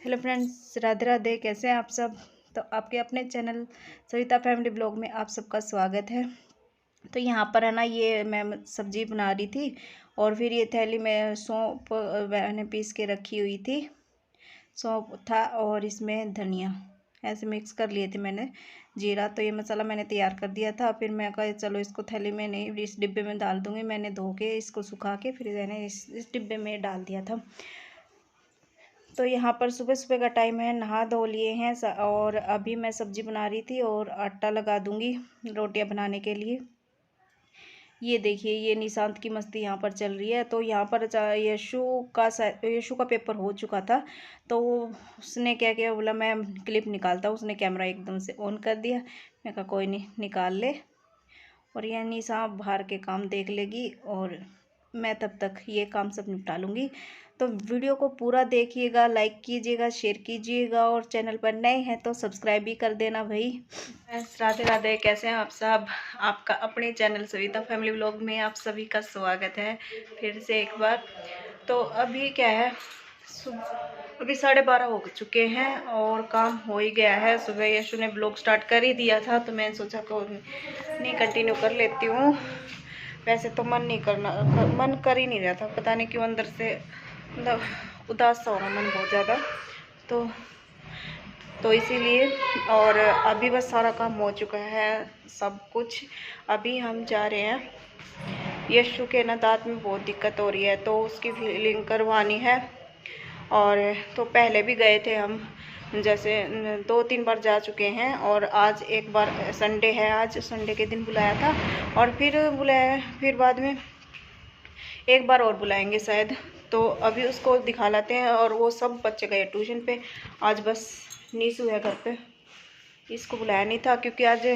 Hello friends, Radhe Radhe. कैसे हैं आप सब। तो आपके अपने चैनल सविता फैमिली ब्लॉग में आप सबका स्वागत है। तो यहाँ पर है ना, ये मैं सब्जी बना रही थी और फिर ये थैली में सौंफ मैंने पीस के रखी हुई थी। सौंफ था और इसमें धनिया ऐसे मिक्स कर लिए थे मैंने, जीरा। तो ये मसाला मैंने तैयार कर दिया था। फिर मैं कहा चलो इसको थैली में नहीं, इस डिब्बे में डाल दूँगी। मैंने धो के इसको सुखा के फिर मैंने इस डिब्बे में डाल दिया था। तो यहाँ पर सुबह सुबह का टाइम है, नहा धो लिए हैं और अभी मैं सब्ज़ी बना रही थी और आटा लगा दूंगी रोटियां बनाने के लिए। ये देखिए, ये निशांत की मस्ती यहाँ पर चल रही है। तो यहाँ पर यशु का पेपर हो चुका था। तो उसने क्या किया, बोला मैं क्लिप निकालता हूँ। उसने कैमरा एकदम से ऑन कर दिया। मैं कहा कोई नहीं, निकाल ले। और यह निशा बाहर के काम देख लेगी और मैं तब तक ये काम सब निपटा लूँगी। तो वीडियो को पूरा देखिएगा, लाइक कीजिएगा, शेयर कीजिएगा और चैनल पर नए हैं तो सब्सक्राइब भी कर देना भाई। राधे राधे। कैसे हैं आप सब। आपका अपने चैनल सविता फैमिली व्लॉग में आप सभी का स्वागत है फिर से एक बार। तो अभी क्या है, अभी 12:30 हो चुके हैं और काम हो ही गया है। सुबह यशु ने ब्लॉग स्टार्ट कर ही दिया था तो मैंने सोचा को नहीं कंटिन्यू कर लेती हूँ। वैसे तो मन कर ही नहीं रहा था, पता नहीं क्यों अंदर से मतलब उदास सा हो रहा मन बहुत ज़्यादा। तो इसीलिए। और अभी बस सारा काम हो चुका है सब कुछ। अभी हम जा रहे हैं, यशु के ना दांत में बहुत दिक्कत हो रही है तो उसकी फीलिंग करवानी है। और तो पहले भी गए थे हम, जैसे 2-3 बार जा चुके हैं और आज एक बार संडे है, आज संडे के दिन बुलाया था और फिर बुलाया, फिर बाद में एक बार और बुलाएंगे शायद। तो अभी उसको दिखा लाते हैं। और वो सब बच्चे गए ट्यूशन पे, आज बस नीसू है घर पे। इसको बुलाया नहीं था क्योंकि आज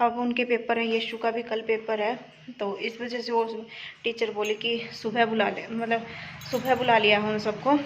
अब उनके पेपर है, यशु का भी कल पेपर है। तो इस वजह से वो टीचर बोली कि सुबह बुला ले, मतलब सुबह बुला लिया है उन सबको।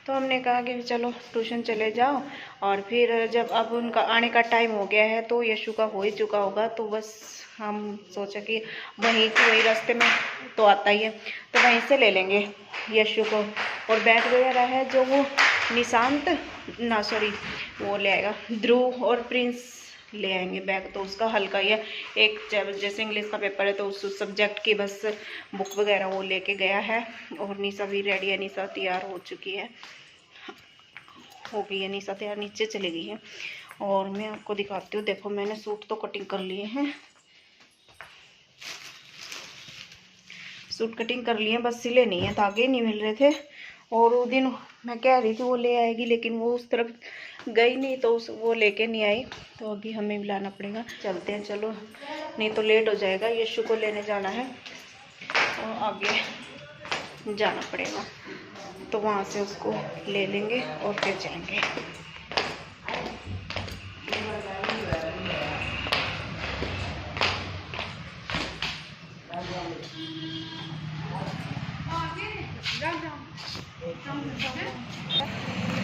तो हमने कहा कि चलो ट्यूशन चले जाओ। और फिर जब अब उनका आने का टाइम हो गया है तो यशु का हो ही चुका होगा, तो बस हम सोचा कि वही रास्ते में तो आता ही है तो वहीं से ले लेंगे यशु को। और बैग वगैरह है जो वो निशांत ना सॉरी वो ले आएगा, ध्रुव और प्रिंस ले आएंगे बैग। तो उसका हल्का ही है, एक जैसे इंग्लिश का पेपर है तो उस सब्जेक्ट की बस बुक वगैरह वो लेके गया है। और निशा भी रेडी है, निशा तैयार हो चुकी है, हो गई है निशा तैयार, नीचे चली गई है। और मैं आपको दिखाती हूँ, देखो मैंने सूट तो कटिंग कर लिए हैं, सूट कटिंग कर लिए हैं, बस सिले नहीं है, धागे नहीं मिल रहे थे। और वो दिन मैं कह रही थी वो ले आएगी लेकिन वो उस तरफ गई नहीं तो वो लेके नहीं आई। तो अभी हमें बुलाना पड़ेगा, चलते हैं चलो, नहीं तो लेट हो जाएगा। यशु को लेने जाना है और आगे जाना पड़ेगा, तो वहाँ से उसको ले लेंगे और फिर जाएंगे।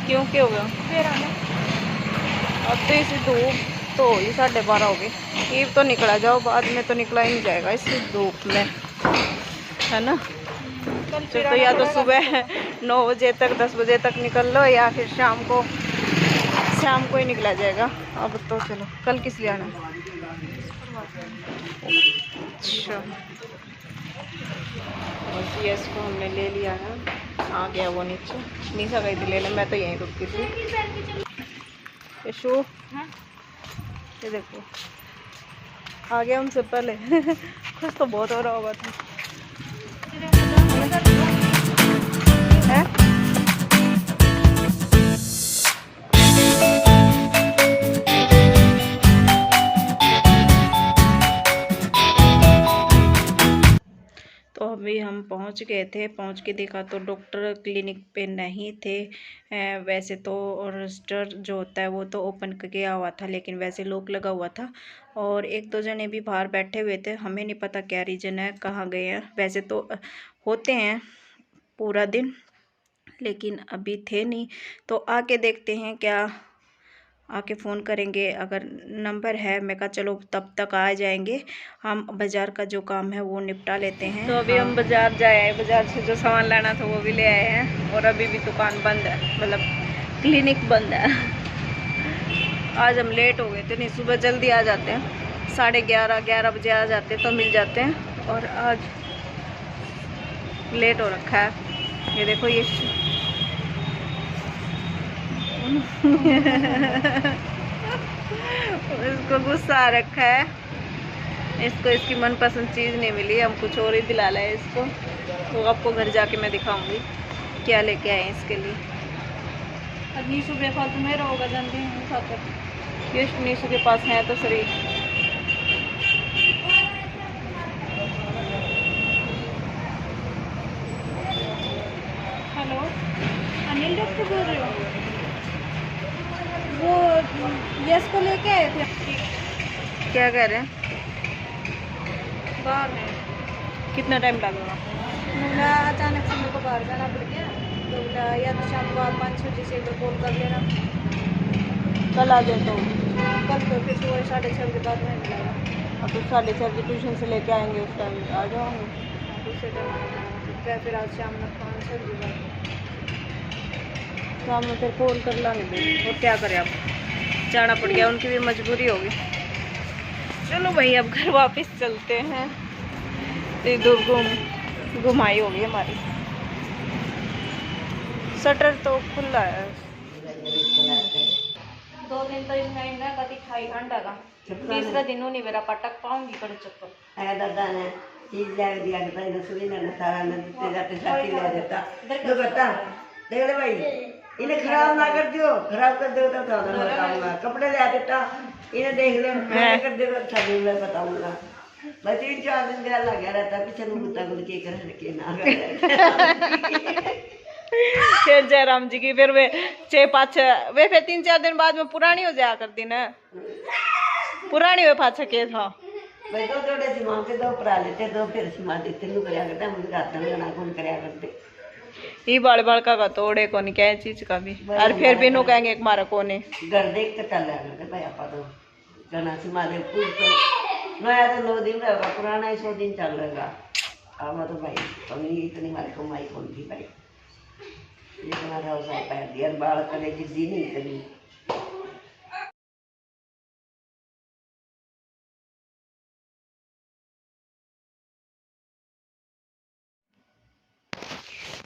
क्यों क्या हो गया अब तो इसी धूप तो ही 12:30 हो गए। ईब तो निकला जाओ, बाद में तो निकला ही नहीं जाएगा इस धूप में, है ना। तो या तो सुबह 9 बजे तक 10 बजे तक निकल लो या फिर शाम को ही निकला जाएगा। अब तो चलो, कल किस लिए आना है। अच्छा, बस ये इसको हमने ले लिया है, आ गया वो नीचे। निशा गई थी लेने, मैं तो यहीं रुकी थी। यशु ये देखो आ गया हमसे पहले। खुश तो बहुत हो रहा होगा था। तो अभी हम पहुंच गए थे, पहुंच के देखा तो डॉक्टर क्लिनिक पे नहीं थे। वैसे तो रजिस्टर जो होता है वो तो ओपन किया हुआ था लेकिन वैसे लॉक लगा हुआ था। और 1-2 जने भी बाहर बैठे हुए थे, हमें नहीं पता क्या रीज़न है, कहाँ गए हैं। वैसे तो होते हैं पूरा दिन लेकिन अभी थे नहीं। तो आके देखते हैं, क्या आके फ़ोन करेंगे, अगर नंबर है। मैं कहा चलो तब तक आ जाएंगे, हम बाज़ार का जो काम है वो निपटा लेते हैं। तो अभी हम बाज़ार जाए, बाज़ार से जो सामान लाना था वो भी ले आए हैं। और अभी भी दुकान बंद है, मतलब क्लिनिक बंद है। आज हम लेट हो गए थे, नहीं सुबह जल्दी आ जाते हैं, 11:30 बजे आ जाते तो मिल जाते हैं, और आज लेट हो रखा है। ये देखो ये इसको गुस्सा आ रखा है, इसको इसकी मनपसंद चीज़ नहीं मिली, हम कुछ और ही दिला लाए इसको। तो आपको घर जाके मैं दिखाऊंगी क्या लेके आए इसके लिए। अब नीशू बेफालतू में रहोगा जानते हैं खाकर, ये नीशू के पास है तो सही। हेलो, अनिल डॉक्टर बोल रहे हो? वो यस को लेके आए थे। क्या कह रहे हैं? बाहर में कितना टाइम लगेगा? बोला अचानक से मेरे को बाहर जाना पड़ गया, तो बोला या तो शाम को आप 5-6 बजे से एक बार कॉल कर लेना। कल आ जाए तो कल तो फिर सुबह 6:30 बजे बाद में मिलेगा। अब तो 6:30 बजे ट्यूशन से लेके आएंगे, उस टाइम आ जाऊँगी, दूसरे टाइम क्या फिर आज शाम में 5-6 बजे बाद शाम में फिर कॉल कर लाने दे। और क्या करें, अब जाना पड़ गया, उनकी भी मजबूरी होगी। चलो भाई अब घर वापस चलते हैं। इधर घुमाई होगी हमारी, शटर तो खुला है। 2 दिन तो इसमें ना कभी खाई घंटा का, तीसरा दिन नहीं मेरा पटक पाऊंगी कर चक्कर है। दादा ने चीज ले दिया करता, इधर सुनी ना सारा न दिते जाते साथी ले देता तो करता। देख ले भाई, इन्हें खराब ना कर दियो, खराब कर दो तो बताऊंगा। कपड़े ले देता, इन्हें देख ले मैं कर दे अच्छा दिन मैं बताऊंगा। बस 3-4 दिन मेरा लग गया रहता, पीछे में कुत्ता को के कर के ना फिर जयराम जी की फिर वे 6-5 वे फिर 3-4 दिन बाद में पुरानी हो जाया करती ना, पुरानी हुए पाछा के था भाई। तो थोड़े सी मां के 2 परा लेते, 2 फिर सीमा देते नु करया करता, मुझे रात में ना कौन करया करते। ये बाल का तोड़े कोनी क्या चीज का भी, और फिर भी नु कहेंगे एक मारा कोने घर देख के चल रहा करते भाई। आपा तो जना सीमा दे कुछ तो नया तो 9 दिन रहेगा, पुराना 100 दिन चल रहेगा। अब तो भाई कमी इतनी मारी कमाई कौन थी भाई, ये तुम्हारा उसे पैर दिया बाल करे जिद्दी नहीं करी।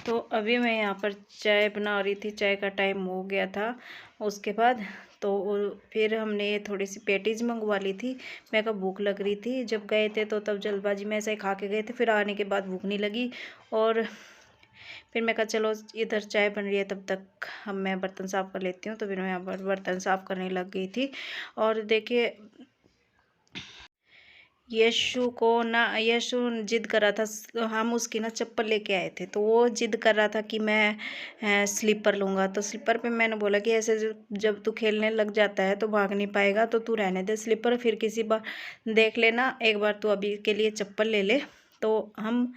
तो अभी मैं यहाँ पर चाय बना रही थी, चाय का टाइम हो गया था। उसके बाद तो फिर हमने थोड़ी सी पेटीज मंगवा ली थी। मैं कहा भूख लग रही थी, जब गए थे तो तब जल्दबाजी में ऐसे ही खा के गए थे, फिर आने के बाद भूख नहीं लगी। और फिर मैं कहा चलो इधर चाय बन रही है, तब तक मैं बर्तन साफ़ कर लेती हूँ। तो फिर मैं यहाँ पर बर्तन साफ़ करने लग गई थी। और देखिए यशु जिद कर रहा था, हम उसकी ना चप्पल लेके आए थे, तो वो जिद कर रहा था कि मैं स्लीपर लूँगा। तो स्लीपर पे मैंने बोला कि ऐसे जब तू खेलने लग जाता है तो भाग नहीं पाएगा, तो तू रहने दे स्लीपर, फिर किसी बार देख लेना, एक बार तू अभी के लिए चप्पल ले ले। तो हम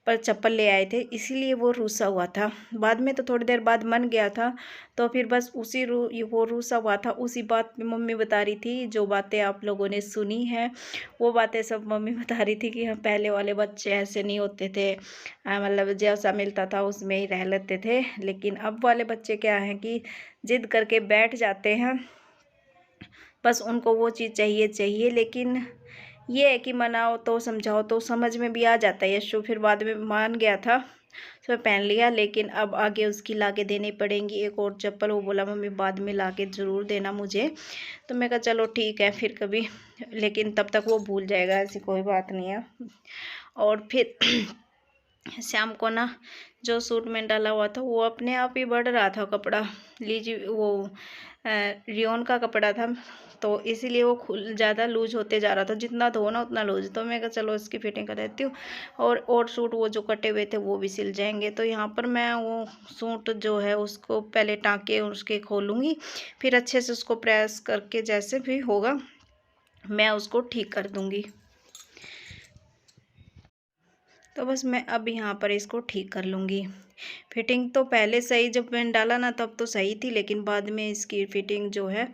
पर चप्पल ले आए थे, इसीलिए वो रूसा हुआ था। बाद में तो थोड़ी देर बाद मन गया था, तो फिर बस वो रूसा हुआ था। उसी बात पे मम्मी बता रही थी, जो बातें आप लोगों ने सुनी हैं वो बातें सब मम्मी बता रही थी कि हम पहले वाले बच्चे ऐसे नहीं होते थे, मतलब जैसा मिलता था उसमें ही रह लेते थे। लेकिन अब वाले बच्चे क्या हैं कि जिद करके बैठ जाते हैं, बस उनको वो चीज़ चाहिए। लेकिन ये है कि मनाओ तो समझाओ तो समझ में भी आ जाता है। यशु फिर बाद में मान गया था, तो पहन लिया। लेकिन अब आगे उसकी लाके देनी पड़ेंगी एक और चप्पल। वो बोला मम्मी बाद में लाके ज़रूर देना मुझे। तो मैं कहा चलो ठीक है फिर कभी, लेकिन तब तक वो भूल जाएगा, ऐसी कोई बात नहीं है। और फिर शाम को ना जो सूट में डाला हुआ था वो अपने आप ही बढ़ रहा था कपड़ा, लीजिए वो रियोन का कपड़ा था, तो इसीलिए वो ज़्यादा लूज होते जा रहा था, जितना धो ना उतना लूज। तो मैं कहा चलो इसकी फिटिंग कर देती हूँ, और सूट वो जो कटे हुए थे वो भी सिल जाएंगे। तो यहाँ पर मैं वो सूट जो है उसको पहले टाँके उसके खोलूँगी, फिर अच्छे से उसको प्रेस करके जैसे भी होगा मैं उसको ठीक कर दूँगी। तो बस मैं अब यहाँ पर इसको ठीक कर लूँगी। फिटिंग तो पहले सही जब मैंने डाला ना तब तो सही थी, लेकिन बाद में इसकी फिटिंग जो है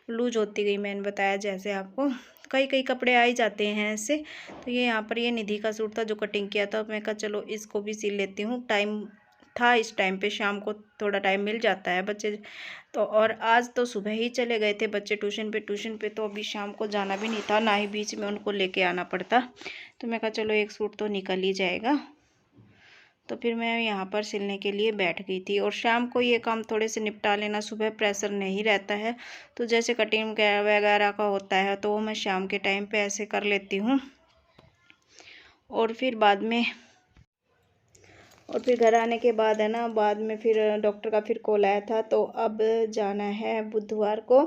लूज होती गई। मैंने बताया जैसे आपको कई कपड़े आ ही जाते हैं ऐसे। तो ये यहाँ पर ये निधि का सूट था जो कटिंग किया था, मैं कहा चलो इसको भी सिल लेती हूँ, टाइम था इस टाइम पे, शाम को थोड़ा टाइम मिल जाता है बच्चे तो। और आज तो सुबह ही चले गए थे बच्चे ट्यूशन पे, तो अभी शाम को जाना भी नहीं था, ना ही बीच में उनको लेके आना पड़ता। तो मैं कहा चलो एक सूट तो निकल ही जाएगा। तो फिर मैं यहाँ पर सिलने के लिए बैठ गई थी। और शाम को ये काम थोड़े से निपटा लेना, सुबह प्रेशर नहीं रहता है। तो जैसे कटिंग वगैरह का होता है तो वो मैं शाम के टाइम पे ऐसे कर लेती हूँ। और फिर घर आने के बाद है ना, बाद में फिर डॉक्टर का फिर कॉल आया था। तो अब जाना है बुधवार को